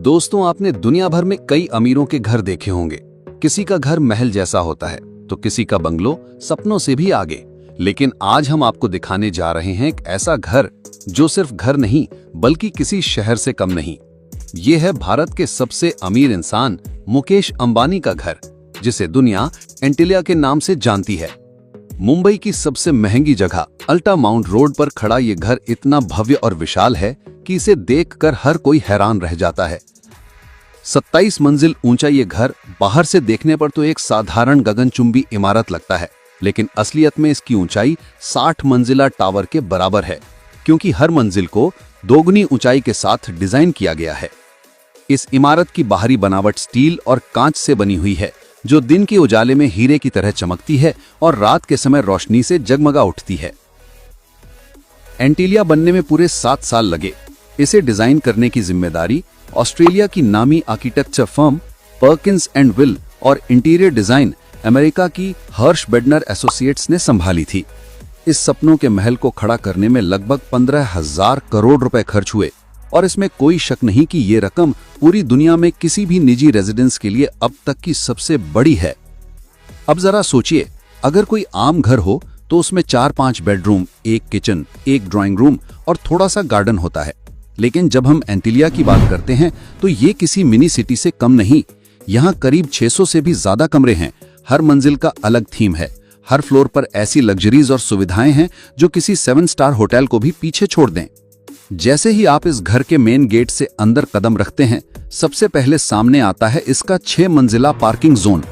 दोस्तों, आपने दुनिया भर में कई अमीरों के घर देखे होंगे। किसी का घर महल जैसा होता है तो किसी का बंगलो सपनों से भी आगे। लेकिन आज हम आपको दिखाने जा रहे हैं एक ऐसा घर जो सिर्फ घर नहीं बल्कि किसी शहर से कम नहीं। ये है भारत के सबसे अमीर इंसान मुकेश अंबानी का घर, जिसे दुनिया एंटिलिया के नाम से जानती है। मुंबई की सबसे महंगी जगह अल्टा माउंट रोड पर खड़ा ये घर इतना भव्य और विशाल है कि इसे देखकर हर कोई हैरान रह जाता है। 27 मंजिल ऊंचा ये घर बाहर से देखने पर तो एक साधारण गगनचुंबी इमारत लगता है, लेकिन असलियत में इसकी ऊंचाई 60 मंजिला टावर के बराबर है, क्योंकि हर मंजिल को दोगुनी ऊंचाई के साथ डिजाइन किया गया है। इस इमारत की बाहरी बनावट स्टील और कांच से बनी हुई है, जो दिन के उजाले में हीरे की तरह चमकती है और रात के समय रोशनी से जगमगा उठती है। एंटिलिया बनने में पूरे 7 साल लगे। इसे डिजाइन करने की जिम्मेदारी ऑस्ट्रेलिया की नामी architecture firm Perkins and will और इंटीरियर डिजाइन अमेरिका की हर्ष बेडनर एसोसिएट्स ने संभाली थी। इस सपनों के महल को खड़ा करने में लगभग 15,000 करोड़ रुपए खर्च हुए, और इसमें कोई शक नहीं कि ये रकम पूरी दुनिया में किसी भी निजी रेजिडेंस के लिए अब तक की सबसे बड़ी है। अब जरा सोचिए, अगर कोई आम घर हो तो उसमें 4-5 बेडरूम, एक किचन, एक ड्राइंग रूम और थोड़ा सा गार्डन होता है। लेकिन जब हम एंटिलिया की बात करते हैं तो ये किसी मिनी सिटी से कम नहीं। यहाँ करीब 600 से भी ज्यादा कमरे हैं। हर मंजिल का अलग थीम है। हर फ्लोर पर ऐसी लग्जरीज और सुविधाएं हैं जो किसी 7 स्टार होटल को भी पीछे छोड़ दें। जैसे ही आप इस घर के मेन गेट से अंदर कदम रखते हैं, सबसे पहले सामने आता है इसका 6 मंजिला पार्किंग जोन।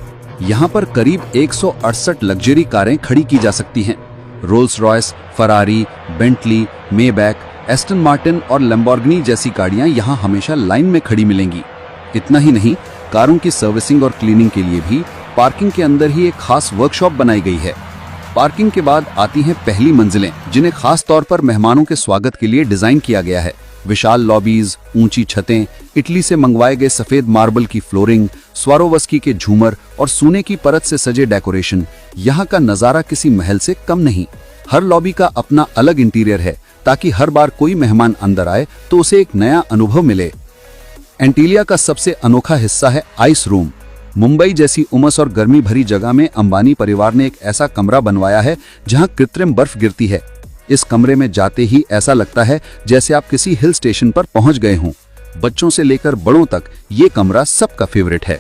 यहाँ पर करीब 168 लग्जरी कारें खड़ी की जा सकती हैं। Rolls Royce, Ferrari, Bentley, Maybach, Aston Martin और लैम्बोर्गिनी जैसी गाड़ियां यहां हमेशा लाइन में खड़ी मिलेंगी। इतना ही नहीं, कारों की सर्विसिंग और क्लीनिंग के लिए भी पार्किंग के अंदर ही एक खास वर्कशॉप बनाई गई है। पार्किंग के बाद आती हैं पहली मंजिलें, जिन्हें खास तौर पर मेहमानों के स्वागत के लिए डिजाइन किया गया है। विशाल लॉबीज, ऊंची छतें, इटली से मंगवाए गए सफेद मार्बल की फ्लोरिंग, स्वारोवस्की के झूमर और सोने की परत से सजे डेकोरेशन, यहाँ का नजारा किसी महल से कम नहीं। हर लॉबी का अपना अलग इंटीरियर है, ताकि हर बार कोई मेहमान अंदर आए तो उसे एक नया अनुभव मिले। एंटिलिया का सबसे अनोखा हिस्सा है आइस रूम। मुंबई जैसी उमस और गर्मी भरी जगह में अंबानी परिवार ने एक ऐसा कमरा बनवाया है जहां कृत्रिम बर्फ गिरती है। इस कमरे में जाते ही ऐसा लगता है जैसे आप किसी हिल स्टेशन पर पहुंच गए हों। बच्चों से लेकर बड़ों तक ये कमरा सबका फेवरेट है।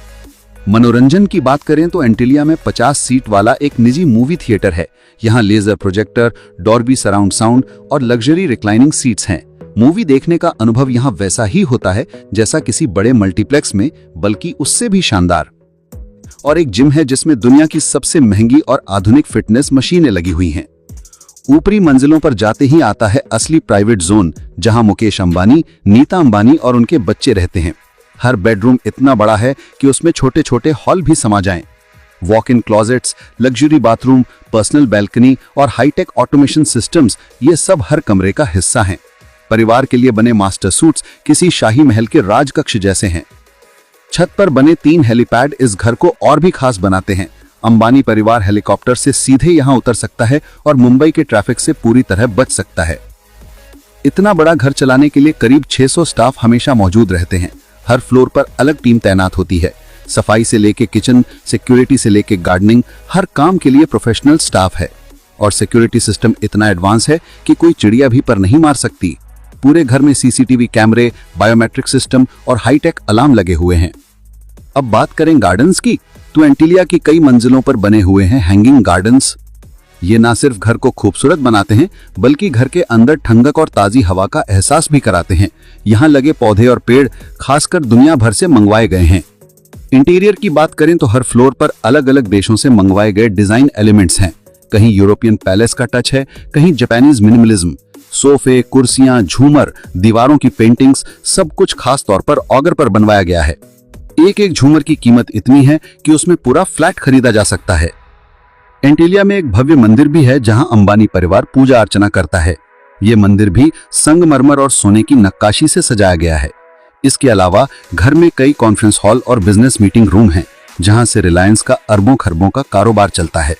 मनोरंजन की बात करें तो एंटिलिया में 50 सीट वाला एक निजी मूवी थिएटर है। यहाँ laser projector, Dolby surround sound और लग्जरी रिक्लाइनिंग सीट्स हैं। मूवी देखने का अनुभव यहाँ वैसा ही होता है जैसा किसी बड़े मल्टीप्लेक्स में, बल्कि उससे भी शानदार। और एक जिम है जिसमें दुनिया की सबसे महंगी और आधुनिक फिटनेस मशीनें लगी हुई हैं। ऊपरी मंजिलों पर जाते ही आता है असली प्राइवेट जोन, जहां मुकेश अंबानी, नीता अंबानी और उनके बच्चे रहते हैं। हर बेडरूम इतना बड़ा है कि उसमें छोटे छोटे हॉल भी समा जाएं। Walk in closets, luxury bathroom, personal balcony और हाईटेक ऑटोमेशन सिस्टम्स, ये सब हर कमरे का हिस्सा हैं। परिवार के लिए बने मास्टर सूट्स किसी शाही महल के राजकक्ष जैसे हैं। छत पर बने 3 हेलीपैड इस घर को और भी खास बनाते हैं। अंबानी परिवार हेलीकॉप्टर से सीधे यहां उतर सकता है और मुंबई के ट्रैफिक से पूरी तरह बच सकता है। इतना बड़ा घर चलाने के लिए करीब 600 स्टाफ हमेशा मौजूद रहते हैं। हर फ्लोर पर अलग टीम तैनात होती है। सफाई से लेके किचन, सिक्योरिटी से लेके गार्डनिंग, हर काम के लिए प्रोफेशनल स्टाफ है। और सिक्योरिटी सिस्टम इतना एडवांस है कि कोई चिड़िया भी पर नहीं मार सकती। पूरे घर में सीसीटीवी कैमरे, बायोमेट्रिक सिस्टम और हाईटेक अलार्म लगे हुए हैं। अब बात करें गार्डन्स की, तो एंटिलिया की कई मंजिलों पर बने हुए हैं हैंगिंग गार्डन्स। ये ना सिर्फ घर को खूबसूरत बनाते हैं, बल्कि घर के अंदर ठंडक और ताजी हवा का एहसास भी कराते हैं। यहाँ लगे पौधे और पेड़ खासकर दुनिया भर से मंगवाए गए हैं। इंटीरियर की बात करें तो हर फ्लोर पर अलग अलग देशों से मंगवाए गए डिजाइन एलिमेंट्स हैं। कहीं यूरोपियन पैलेस का टच है, कहीं जापानीज मिनिमलिज्म। सोफे, कुर्सियां, झूमर, दीवारों की पेंटिंग्स, सब कुछ खास तौर पर ऑर्डर पर बनवाया गया है। एक एक झूमर की कीमत इतनी है कि उसमें पूरा फ्लैट खरीदा जा सकता है। एंटिलिया में एक भव्य मंदिर भी है जहां अंबानी परिवार पूजा अर्चना करता है। ये मंदिर भी संगमरमर और सोने की नक्काशी से सजाया गया है। इसके अलावा घर में कई कॉन्फ्रेंस हॉल और बिजनेस मीटिंग रूम हैं, जहां से रिलायंस का अरबों खरबों का कारोबार चलता है।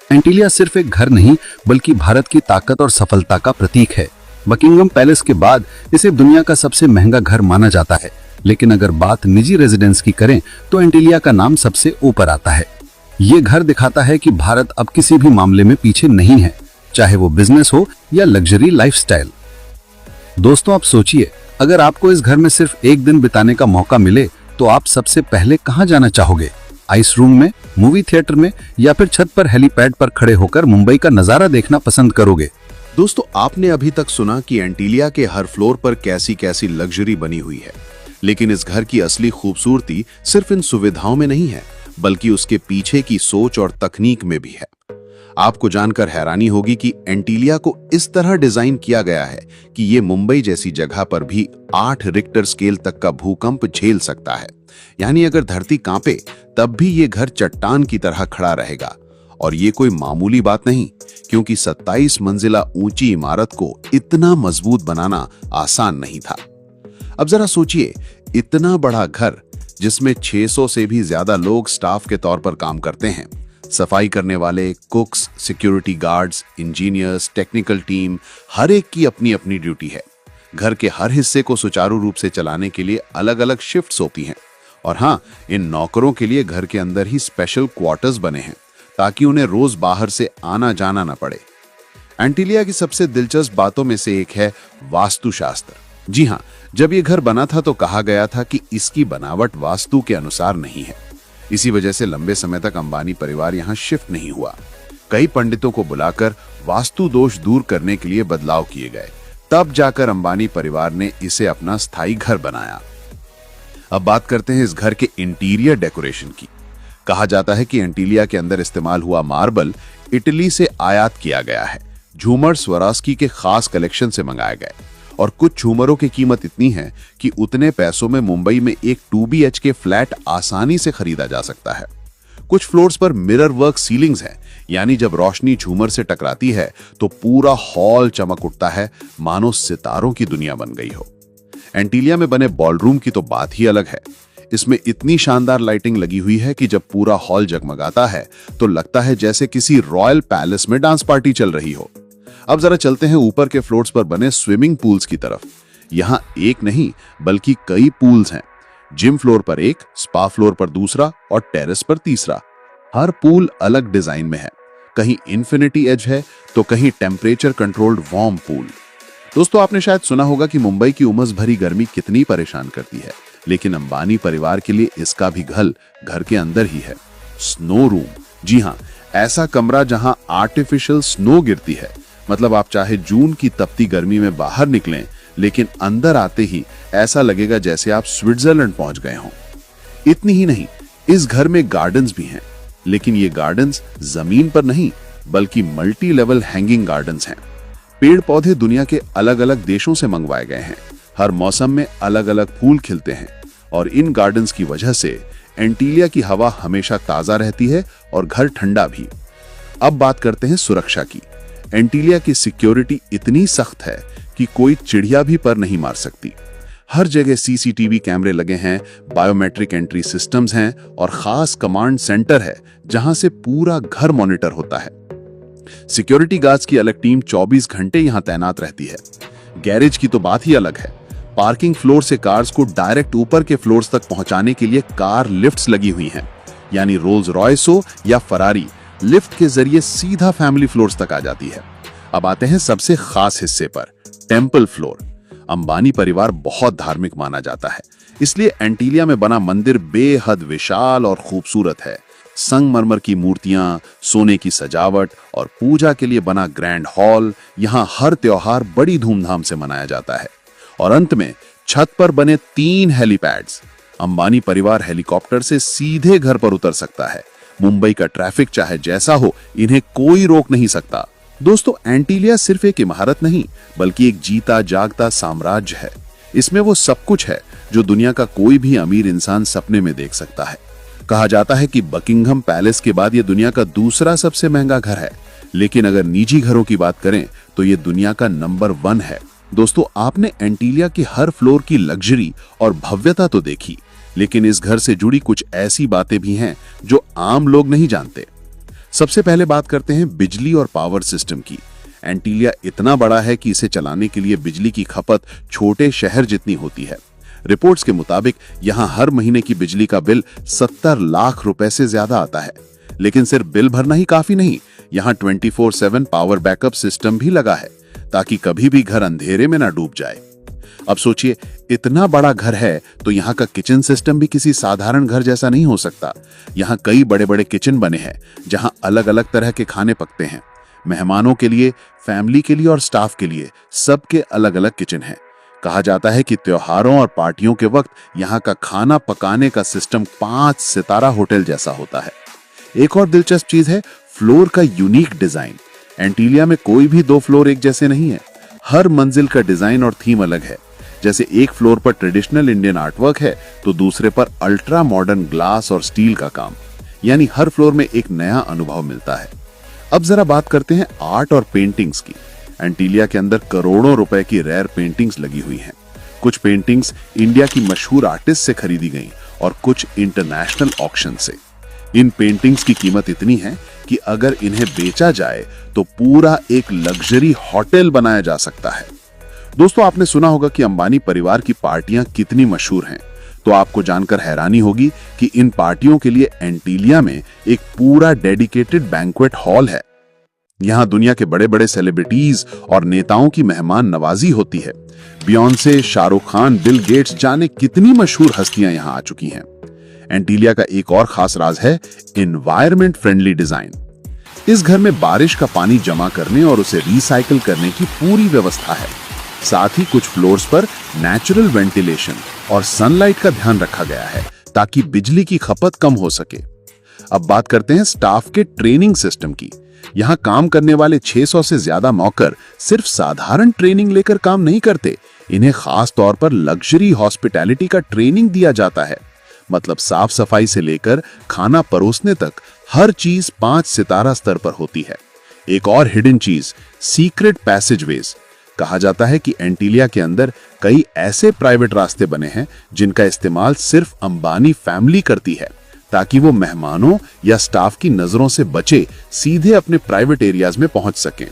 एंटिलिया सिर्फ एक घर नहीं, बल्कि भारत की ताकत और सफलता का प्रतीक है। बकिंगम पैलेस के बाद इसे दुनिया का सबसे महंगा घर माना जाता है। लेकिन अगर बात निजी रेजिडेंस की करें तो एंटीलिया का नाम सबसे ऊपर आता है। ये घर दिखाता है कि भारत अब किसी भी मामले में पीछे नहीं है, चाहे वो बिजनेस हो या लग्जरी लाइफस्टाइल। दोस्तों, आप सोचिए, अगर आपको इस घर में सिर्फ एक दिन बिताने का मौका मिले तो आप सबसे पहले कहां जाना चाहोगे? आइस रूम में, मूवी थिएटर में, या फिर छत पर हेलीपैड पर खड़े होकर मुंबई का नजारा देखना पसंद करोगे? दोस्तों, आपने अभी तक सुना कि एंटीलिया के हर फ्लोर पर कैसी कैसी लग्जरी बनी हुई है, लेकिन इस घर की असली खूबसूरती सिर्फ इन सुविधाओं में नहीं है, बल्कि उसके पीछे की सोच और तकनीक में भी है। आपको जानकर हैरानी होगी कि एंटीलिया को इस तरह डिजाइन किया गया है कि ये मुंबई जैसी जगह पर भी 8 रिक्टर स्केल तक का भूकंप झेल सकता है। यानी अगर धरती कांपे तब भी ये घर चट्टान की तरह खड़ा रहेगा। और ये कोई मामूली बात नहीं, क्योंकि 27 मंजिला ऊंची इमारत को इतना मजबूत बनाना आसान नहीं था। अब जरा सोचिए, इतना बड़ा घर जिसमें 600 से भी ज्यादा लोग स्टाफ के तौर पर काम करते हैं, सफाई करने वाले, cooks, security guards, engineers, technical team, हर एक की अपनी अपनी ड्यूटी है। घर के हर हिस्से को सुचारू रूप से चलाने के लिए अलग अलग शिफ्ट्स होती हैं। और हाँ, इन नौकरों के लिए घर के अंदर ही स्पेशल क्वार्टर्स बने हैं ताकि उन्हें रोज बाहर से आना जाना न पड़े। एंटीलिया की सबसे दिलचस्प बातों में से एक है वास्तुशास्त्र। जी हाँ, जब ये घर बना था तो कहा गया था कि इसकी बनावट वास्तु के अनुसार नहीं है। इसी वजह से लंबे समय तक अंबानी परिवार यहाँ शिफ्ट नहीं हुआ। कई पंडितों को बुलाकर वास्तु दोष दूर करने के लिए बदलाव किए गए, तब जाकर अंबानी परिवार ने इसे अपना स्थायी घर बनाया। अब बात करते हैं इस घर के इंटीरियर डेकोरेशन की। कहा जाता है कि एंटीलिया के अंदर इस्तेमाल हुआ मार्बल इटली से आयात किया गया है। झूमर स्वरास्की के खास कलेक्शन से मंगाए गए, और कुछ झूमरों की कीमत इतनी है कि उतने पैसों में मुंबई में एक 2 BHK फ्लैट आसानी से खरीदा जा सकता है। कुछ फ्लोर्स पर मिरर वर्क सीलिंग्स हैं, यानी जब रोशनी झूमर से टकराती है तो पूरा हॉल चमक उठता है, मानो सितारों की दुनिया बन गई हो। एंटीलिया में बने बॉलरूम की तो बात ही अलग है। इसमें इतनी शानदार लाइटिंग लगी हुई है कि जब पूरा हॉल जगमगाता है तो लगता है जैसे किसी रॉयल पैलेस में डांस पार्टी चल रही हो। अब जरा चलते हैं ऊपर के फ्लोर्स पर बने स्विमिंग पूल्स की तरफ। यहाँ एक नहीं बल्कि कई पूल्स हैं। जिम फ्लोर पर एक, स्पा फ्लोर पर दूसरा और टेरेस पर तीसरा। हर पूल अलग डिजाइन में है। कहीं इन्फिनिटी एज है तो कहीं टेम्परेचर कंट्रोल्ड वार्म पूल। दोस्तों, आपने शायद सुना होगा कि मुंबई की उमस भरी गर्मी कितनी परेशान करती है, लेकिन अंबानी परिवार के लिए इसका भी घर के अंदर ही है। Snow room. जी हाँ, ऐसा कमरा जहां आर्टिफिशियल स्नो गिरती है। मतलब आप चाहे जून की तपती गर्मी में बाहर निकलें, लेकिन अंदर आते ही ऐसा लगेगा जैसे आप स्विट्जरलैंड पहुंच गए हों। इतनी ही नहीं, इस घर में गार्डन्स भी हैं, लेकिन ये गार्डन्स जमीन पर नहीं बल्कि मल्टी लेवल हैंगिंग गार्डन्स हैं। पेड़ पौधे दुनिया के अलग अलग देशों से मंगवाए गए हैं। हर मौसम में अलग अलग फूल खिलते हैं, और इन गार्डन्स की वजह से एंटीलिया की हवा हमेशा ताजा रहती है और घर ठंडा भी। अब बात करते हैं सुरक्षा की। एंटीलिया की सिक्योरिटी इतनी सख्त है कि कोई चिड़िया भी पर नहीं मार सकती। हर जगह CCTV कैमरे लगे हैं, बायोमेट्रिक एंट्री सिस्टम्स हैं और खास कमांड सेंटर है जहां से पूरा घर मॉनिटर होता है। सिक्योरिटी गार्ड्स की अलग टीम 24 घंटे यहां तैनात रहती है। गैरेज की तो बात ही अलग है। पार्किंग फ्लोर से कार्स को डायरेक्ट ऊपर के फ्लोर्स तक पहुंचाने के लिए कार लिफ्ट्स लगी हुई हैं, यानी रोल्स रॉयस हो या फरारी, लिफ्ट के जरिए सीधा फैमिली फ्लोर्स तक आ जाती है। अब आते हैं सबसे खास हिस्से पर, टेम्पल फ्लोर। अंबानी परिवार बहुत धार्मिक माना जाता है, इसलिए एंटीलिया में बना मंदिर बेहद विशाल और खूबसूरत है। संगमरमर की मूर्तियां, सोने की सजावट और पूजा के लिए बना ग्रैंड हॉल। यहाँ हर त्योहार बड़ी धूमधाम से मनाया जाता है। और अंत में छत पर बने 3 हेलीपैड्स। अंबानी परिवार हेलीकॉप्टर से सीधे घर पर उतर सकता है। मुंबई का ट्रैफिक चाहे जैसा हो, इन्हें कोई रोक नहीं सकता। दोस्तों, एंटीलिया सिर्फ एक इमारत नहीं बल्कि एक जीता जागता साम्राज्य है। इसमें वो सब कुछ है जो दुनिया का कोई भी अमीर इंसान सपने में देख सकता है। कहा जाता है कि बकिंघम पैलेस के बाद ये दुनिया का दूसरा सबसे महंगा घर है, लेकिन अगर निजी घरों की बात करें तो ये दुनिया का नंबर 1 है। दोस्तों, आपने एंटीलिया की हर फ्लोर की लग्जरी और भव्यता तो देखी, लेकिन इस घर से जुड़ी कुछ ऐसी बातें भी हैं जो आम लोग नहीं जानते। सबसे पहले बात करते हैं बिजली और पावर सिस्टम की। एंटीलिया इतना बड़ा है कि इसे चलाने के लिए बिजली की खपत छोटे शहर जितनी होती है। रिपोर्ट्स के मुताबिक यहाँ हर महीने की बिजली का बिल 70 लाख रुपए से ज्यादा आता है। लेकिन सिर्फ बिल भरना ही काफी नहीं, यहाँ 24/7 पावर बैकअप सिस्टम भी लगा है ताकि कभी भी घर अंधेरे में ना डूब जाए। अब सोचिए, इतना बड़ा घर है तो यहाँ का किचन सिस्टम भी किसी साधारण घर जैसा नहीं हो सकता। यहाँ कई बड़े बड़े किचन बने हैं जहाँ अलग अलग तरह के खाने पकते हैं। मेहमानों के लिए, फैमिली के लिए और स्टाफ के लिए सबके अलग अलग किचन हैं। कहा जाता है कि त्योहारों और पार्टियों के वक्त यहाँ का खाना पकाने का सिस्टम 5 सितारा होटल जैसा होता है। एक और दिलचस्प चीज है फ्लोर का यूनिक डिजाइन। एंटीलिया में कोई भी 2 फ्लोर एक जैसे नहीं है। हर मंजिल का डिजाइन और थीम अलग है। जैसे एक फ्लोर पर ट्रेडिशनल इंडियन आर्टवर्क है तो दूसरे पर अल्ट्रा मॉडर्न ग्लास और स्टील का काम। यानी हर फ्लोर में एक नया अनुभव मिलता है। अब जरा बात करते हैं आर्ट और पेंटिंग्स की। एंटीलिया के अंदर करोड़ों रुपए की रेयर पेंटिंग्स लगी हुई हैं। कुछ पेंटिंग्स इंडिया की मशहूर आर्टिस्ट से खरीदी गईं और कुछ इंटरनेशनल ऑक्शन से। इन पेंटिंग्स की कीमत इतनी है कि अगर इन्हें बेचा जाए तो पूरा एक लग्जरी होटल बनाया जा सकता है। दोस्तों, आपने सुना होगा कि अंबानी परिवार की पार्टियां कितनी मशहूर हैं, तो आपको जानकर हैरानी होगी कि इन पार्टियों के लिए एंटीलिया में एक पूरा डेडिकेटेड बैंक्वेट हॉल है। यहाँ दुनिया के बड़े बड़े सेलिब्रिटीज और नेताओं की मेहमान नवाजी होती है। Beyonce, Shahrukh Khan, Bill Gates, जाने कितनी मशहूर हस्तियां यहाँ आ चुकी हैं। एंटीलिया का एक और खास राज है एनवायरमेंट फ्रेंडली डिजाइन। इस घर में बारिश का पानी जमा करने और उसे रिसाइकिल करने की पूरी व्यवस्था है। साथ ही कुछ फ्लोर्स पर नेचुरल वेंटिलेशन और सनलाइट का ध्यान रखा गया है ताकि बिजली की खपत कम हो सके। अब बात करते हैं स्टाफ के ट्रेनिंग सिस्टम की। यहाँ काम करने वाले 600 से ज्यादा नौकर सिर्फ साधारण ट्रेनिंग लेकर काम नहीं करते। इन्हें खास तौर पर लग्जरी हॉस्पिटैलिटी का ट्रेनिंग दिया जाता है। मतलब साफ सफाई से लेकर खाना परोसने तक हर चीज 5 सितारा स्तर पर होती है। एक और हिडन चीज, सीक्रेट पैसेजवेज। कहा जाता है कि एंटीलिया के अंदर कई ऐसे प्राइवेट रास्ते बने हैं जिनका इस्तेमाल सिर्फ अंबानी फैमिली करती है ताकि वो मेहमानों या स्टाफ की नजरों से बचे सीधे अपने प्राइवेट एरियाज में पहुंच सकें।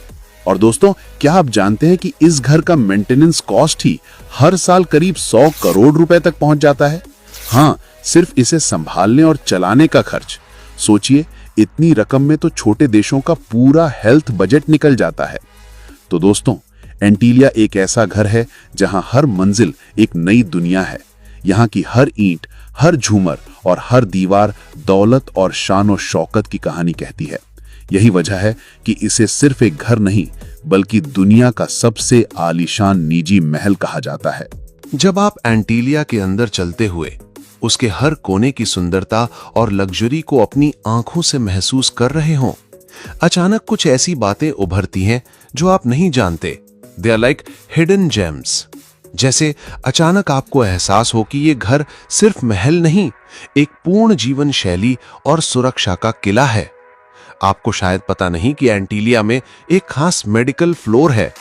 और दोस्तों, क्या आप जानते हैं कि इस घर का मेंटेनेंस कॉस्ट ही हर साल करीब 100 करोड़ रुपए तक पहुंच जाता है। हाँ, सिर्फ इसे संभालने और चलाने का खर्च। सोचिए, इतनी रकम में तो छोटे देशों का पूरा हेल्थ बजट निकल जाता है। तो दोस्तों, एंटीलिया एक ऐसा घर है जहां हर मंजिल एक नई दुनिया है। यहाँ की हर ईंट, हर झूमर और हर दीवार दौलत और शान और शौकत की कहानी कहती है। यही वजह है कि इसे सिर्फ एक घर नहीं बल्कि दुनिया का सबसे आलीशान निजी महल कहा जाता है। जब आप एंटीलिया के अंदर चलते हुए उसके हर कोने की सुंदरता और लग्जरी को अपनी आंखों से महसूस कर रहे हों, अचानक कुछ ऐसी बातें उभरती हैं जो आप नहीं जानते। They are like hidden gems. जैसे अचानक आपको एहसास हो कि ये घर सिर्फ महल नहीं, एक पूर्ण जीवन शैली और सुरक्षा का किला है। आपको शायद पता नहीं कि एंटीलिया में एक खास मेडिकल फ्लोर है,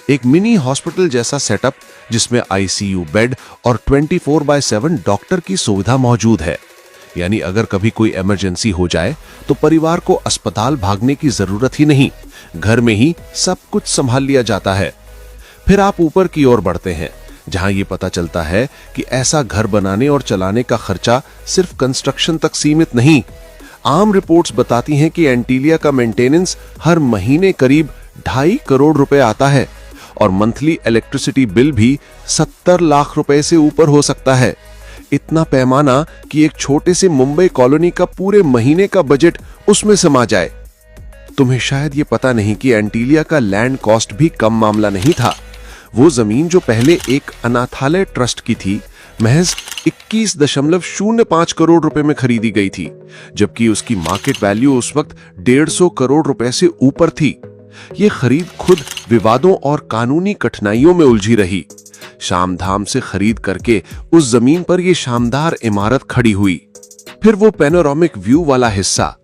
एक मिनी हॉस्पिटल जैसा सेटअप जिसमें आईसीयू बेड और 24/7 डॉक्टर की सुविधा मौजूद है। यानी अगर कभी कोई इमरजेंसी हो जाए तो परिवार को अस्पताल भागने की जरूरत ही नहीं, घर में ही सब कुछ संभाल लिया जाता है। फिर आप ऊपर की ओर बढ़ते हैं जहां ये पता चलता है कि ऐसा घर बनाने और चलाने का खर्चा सिर्फ कंस्ट्रक्शन तक सीमित नहीं। आम रिपोर्ट्स बताती हैं कि एंटीलिया का मेंटेनेंस हर महीने करीब 2.5 करोड़ रुपए आता है और मंथली इलेक्ट्रिसिटी बिल भी 70 लाख रुपए से ऊपर हो सकता है। इतना पैमाना कि एक छोटे से मुंबई कॉलोनी का पूरे महीने का बजट उसमें समा जाए। तुम्हें शायद ये पता नहीं कि एंटीलिया का लैंड कॉस्ट भी कम मामला नहीं था। वो जमीन जो पहले एक अनाथालय ट्रस्ट की थी, महज 21.05 करोड़ रुपए में खरीदी गई थी, जबकि उसकी मार्केट वैल्यू उस वक्त 150 करोड़ रुपए से ऊपर थी। ये खरीद खुद विवादों और कानूनी कठिनाइयों में उलझी रही। शामधाम से खरीद करके उस जमीन पर यह शानदार इमारत खड़ी हुई। फिर वो पैनोरामिक व्यू वाला हिस्सा,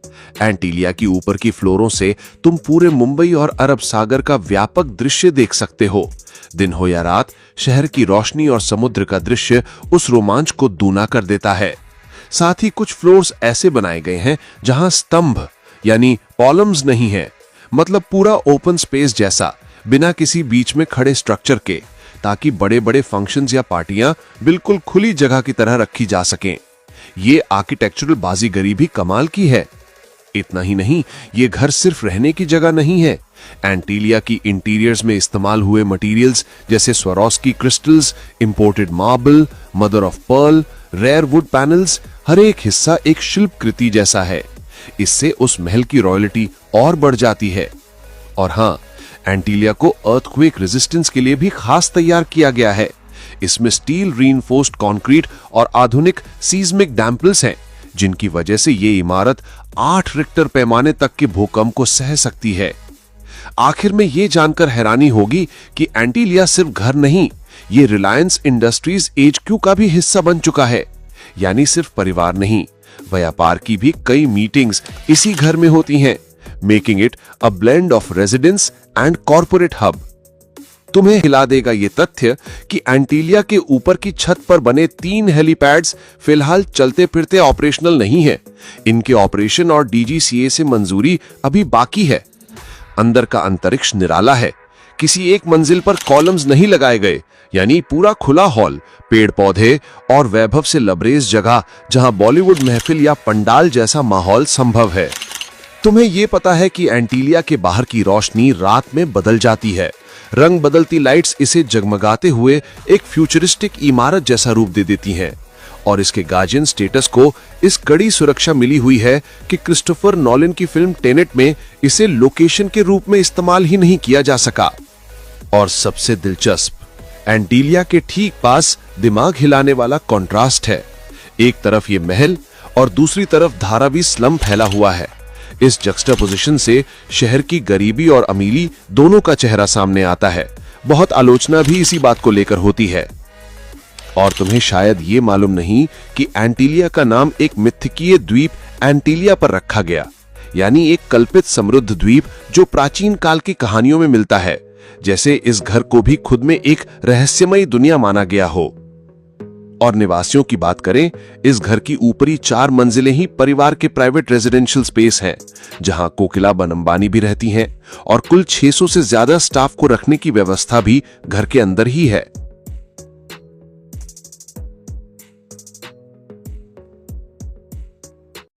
एंटीलिया की ऊपर की फ्लोरों से तुम पूरे मुंबई और अरब सागर का व्यापक दृश्य देख सकते हो। दिन हो या रात, शहर की रोशनी और समुद्र का दृश्य उस रोमांच को दूना कर देता है। साथ ही कुछ फ्लोर्स ऐसे बनाए गए हैं जहां स्तंभ यानी कॉलम्स नहीं है, मतलब पूरा ओपन स्पेस जैसा, बिना किसी बीच में खड़े स्ट्रक्चर के, ताकि बड़े बड़े फंक्शंस या पार्टियां बिल्कुल खुली जगह की तरह रखी जा सकें। ये आर्किटेक्चरल बाजीगरी भी कमाल की है। इतना ही नहीं, ये घर सिर्फ रहने की जगह नहीं है। एंटीलिया की इंटीरियर्स में इस्तेमाल हुए मटेरियल्स जैसे Swarovski crystals, imported marble, mother of pearl, rare wood panels, हर एक हिस्सा एक शिल्प कृति जैसा है। इससे उस महल की रॉयल्टी और बढ़ जाती है। और हाँ, एंटीलिया को अर्थक्वेक रेजिस्टेंस के लिए भी खास तैयार किया गया है। इसमें स्टील रीइंफोर्स्ड कंक्रीट और आधुनिक सीस्मिक डैम्पल्स हैं, जिनकी वजह से ये इमारत 8 रिक्टर पैमाने तक के भूकंप को सह सकती है। आखिर में ये जानकर हैरानी होगी कि एंटीलिया सिर्फ घर नहीं, ये रिलायंस इंडस्ट्रीज HQ का भी हिस्सा बन चुका है। यानी सिर्फ परिवार नहीं, व्यापार की भी कई मीटिंग्स इसी घर में होती हैं, making it a blend of residence and corporate hub. तुम्हें हिला देगा ये तथ्य कि एंटीलिया के ऊपर की छत पर बने 3 हेलीपैड्स फिलहाल चलते फिरते ऑपरेशनल नहीं है। इनके ऑपरेशन और DGCA से मंजूरी अभी बाकी है। अंदर का अंतरिक्ष निराला है। किसी एक मंजिल पर कॉलम्स नहीं लगाए गए, यानी पूरा खुला हॉल, पेड़ पौधे और वैभव से लबरेज जगह जहां बॉलीवुड महफिल या पंडाल जैसा माहौल संभव है। तुम्हें यह पता है कि एंटीलिया के बाहर की रोशनी रात में बदल जाती है। रंग बदलती लाइट्स इसे जगमगाते हुए एक फ्यूचरिस्टिक इमारत जैसा रूप दे देती हैं। और इसके गार्जियन स्टेटस को इस कड़ी सुरक्षा मिली हुई है कि क्रिस्टोफर नॉलन की फिल्म टेनेट में इसे लोकेशन के रूप में इस्तेमाल ही नहीं किया जा सका। और सबसे दिलचस्प, एंटीलिया के ठीक पास दिमाग हिलाने वाला कॉन्ट्रास्ट है। एक तरफ ये महल और दूसरी तरफ धारावी स्लम फैला हुआ है। इस जक्सटापोजिशन से शहर की गरीबी और अमीरी दोनों का चेहरा सामने आता है। बहुत आलोचना भी इसी बात को लेकर होती है। और तुम्हें शायद ये मालूम नहीं कि एंटीलिया का नाम एक मिथकीय द्वीप एंटीलिया पर रखा गया, यानी एक कल्पित समृद्ध द्वीप जो प्राचीन काल की कहानियों में मिलता है, जैसे इस घर को भी खुद में एक रहस्यमयी दुनिया माना गया हो। और निवासियों की बात करें, इस घर की ऊपरी 4 मंजिलें ही परिवार के प्राइवेट रेजिडेंशियल स्पेस हैं, जहां कोकिलाबेन अंबानी भी रहती हैं और कुल 600 से ज्यादा स्टाफ को रखने की व्यवस्था भी घर के अंदर ही है।